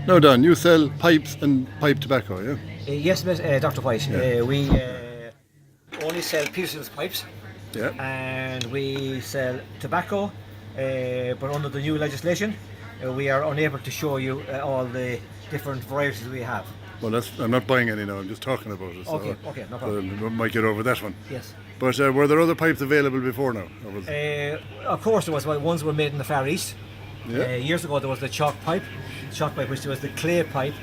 Now, Don, you sell pipes and pipe tobacco, yeah? Yes, Dr. White. Yeah. We only sell Peterson's pipes, Yeah. and we sell tobacco, but under the new legislation, we are unable to show you all the different varieties we have. Well, I'm not buying any now, I'm just talking about it. Okay, no problem. We might get over that one. Yes. But were there other pipes available before now? Of course, there was ones were made in the Far East. Yeah. Years ago, there was the chalk pipe, which was the clay pipe,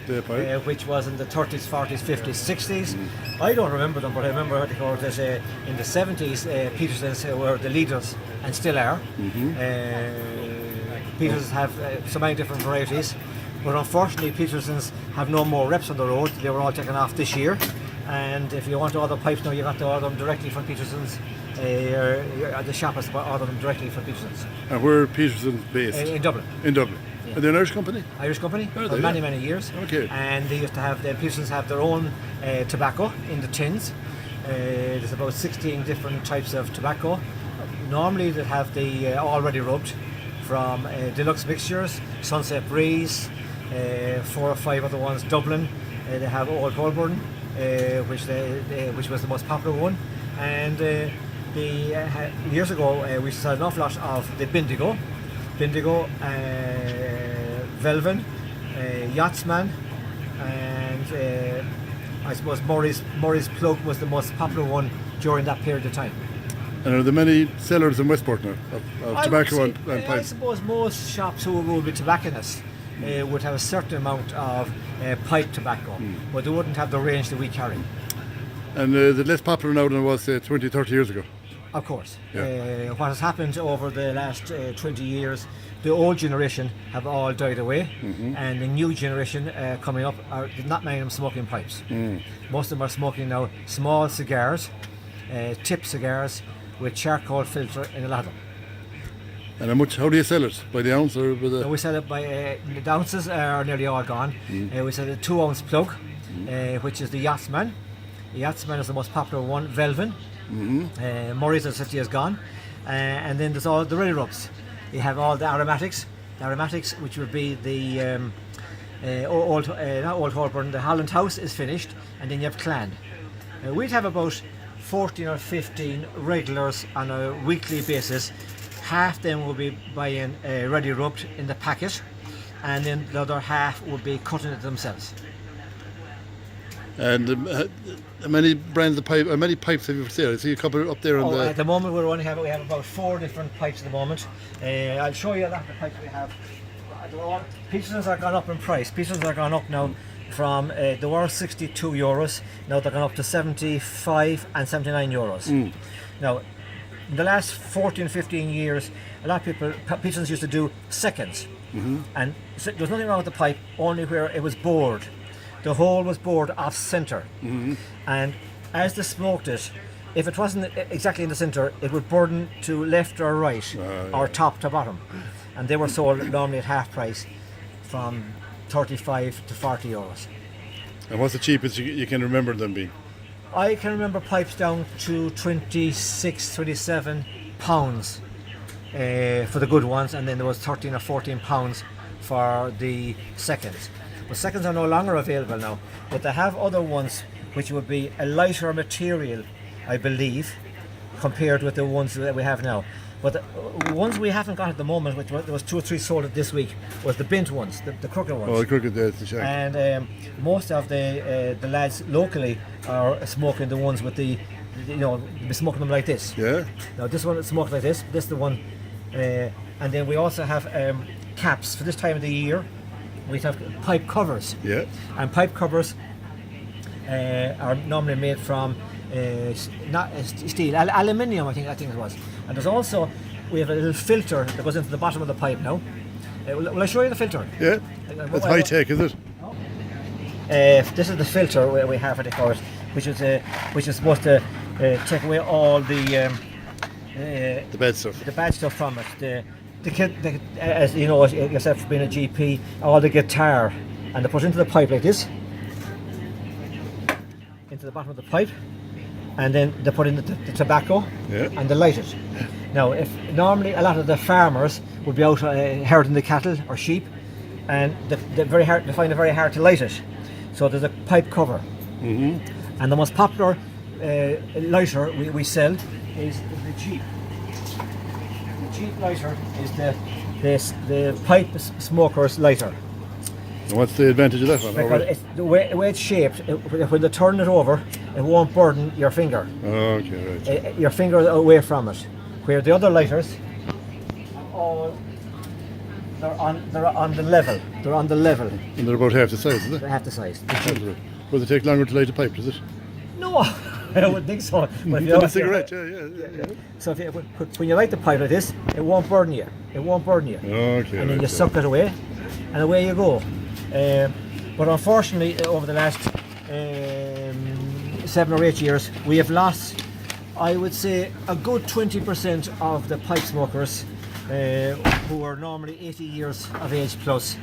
which was in the 30s, 40s, 50s, 60s. I don't remember them, but I remember that in the 70s, Peterson's were the leaders and still are. Peterson's have so many different varieties, but unfortunately, Peterson's have no more reps on the road. They were all taken off this year, and if you want to order pipes now, you have to order them directly from Peterson's. The shop has to order them directly from Peterson's. And where are Peterson's based? In Dublin. In Dublin. Yeah. Are they an Irish company? Irish company Are for they? many years. Okay. And they used to have, the Peterson's have their own tobacco in the tins. There's about 16 different types of tobacco. Normally they have the already rubbed from Deluxe Mixtures, Sunset Breeze, 4 or 5 other ones, Dublin. They have Old Holborn, which was the most popular one. And years ago we saw an awful lot of the Bindigo, Velven, Yachtsman, and I suppose Murray's Plug was the most popular one during that period of time. And are there many sellers in Westport now of tobacco and pipes? I suppose most shops who would be tobacconists would have a certain amount of pipe tobacco, but they wouldn't have the range that we carry. And is it less popular now than it was 20, 30 years ago? Of course. Yeah. What has happened over the last 20 years, the old generation have all died away, and the new generation coming up are not many of them smoking pipes. Most of them are smoking now small cigars, tip cigars with charcoal filter in a lot of them. And how do you sell it? By the ounce or by the... So we sell it by the ounces are nearly all gone. We sell a 2 ounce plug, which is the Yachtsman. The Yachtsman is the most popular one. Velven. Murray's, as I said, is gone. And then there's all the ready rubs. You have all the aromatics. The aromatics, which would be the not Old Holborn, the Holland House is finished, and then you have Clan. We'd have about 14 or 15 regulars on a weekly basis. Half them will be buying ready rubbed in the packet, and then the other half would be cutting it themselves. And how many brands of pipe? How many pipes have you for sale? I see a couple up there on the... At the moment we have about 4 different pipes at the moment. I'll show you a lot of the pipes we have. Peterson's are gone up in price. Peterson's are gone up now from they were €62. Now they're gone up to 75 and 79 euros. Now, in the last 14-15 years, a lot of people, Peterson's used to do seconds, and so there was nothing wrong with the pipe, only where it was bored. The hole was bored off centre, and as they smoked it, if it wasn't exactly in the centre, it would burn to left or right, or top to bottom. And they were sold normally at half price, from 35 to 40 euros. And what's the cheapest you can remember them being? I can remember pipes down to 26, 27 pounds for the good ones, and then there was 13 or 14 pounds for the seconds. But seconds are no longer available now, but they have other ones which would be a lighter material, I believe, compared with the ones that we have now. But the ones we haven't got at the moment, which there was 2 or 3 sold this week, was the bint ones, the crooked ones. Oh, the crooked, that's the shank. And most of the lads locally are smoking the ones with the, smoking them like this. Yeah. Now this one is smoked like this. This is the one, and then we also have caps for this time of the year. We have pipe covers. Yeah. And pipe covers are normally made from not steel, aluminium. I think it was. And there's also, we have a little filter that goes into the bottom of the pipe now. Will I show you the filter? Yeah. It's high tech, is it? This is the filter we have at the course, which is supposed to take away all the bad stuff. The bad stuff from it. As you know yourself, being a GP, all the guitar, and they put it into the pipe like this, into the bottom of the pipe, and then they put in the tobacco, and they light it. Now, if normally a lot of the farmers would be out herding the cattle or sheep, and they find it very hard to light it. So there's a pipe cover. And the most popular lighter we sell is the cheap. The cheap lighter is the pipe smoker's lighter. And what's the advantage of that one? Because the way it's shaped, when they turn it over, it won't burden your finger. Okay, right. Your finger away from it. Where the other lighters, they're on the level. They're on the level. And they're about half the size, is it? They're half the size. Will they take longer to light a pipe, does it? No, I wouldn't think so. But Than a cigarette, yeah. So when you light the pipe like this, it won't burn you. It won't burn you. Okay. And then you suck it away, and away you go. But unfortunately, over the last 7 or 8 years, we have lost, I would say, a good 20% of the pipe smokers who are normally 80 years of age plus.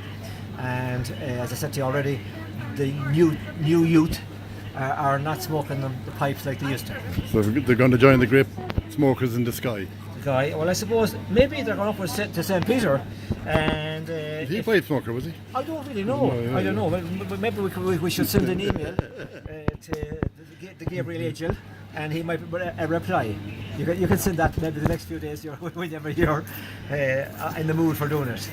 And as I said to you already, the new youth are not smoking the pipes like they used to. So they're going to join the grape smokers in the sky. Well, I suppose maybe they're going up to St. Peter, and Was he a pipe smoker, was he? I don't really know. I don't know. But maybe we should send an email to the Gabriel Angel, and he might reply. You can send that maybe the next few days. Whenever you're in the mood for doing it.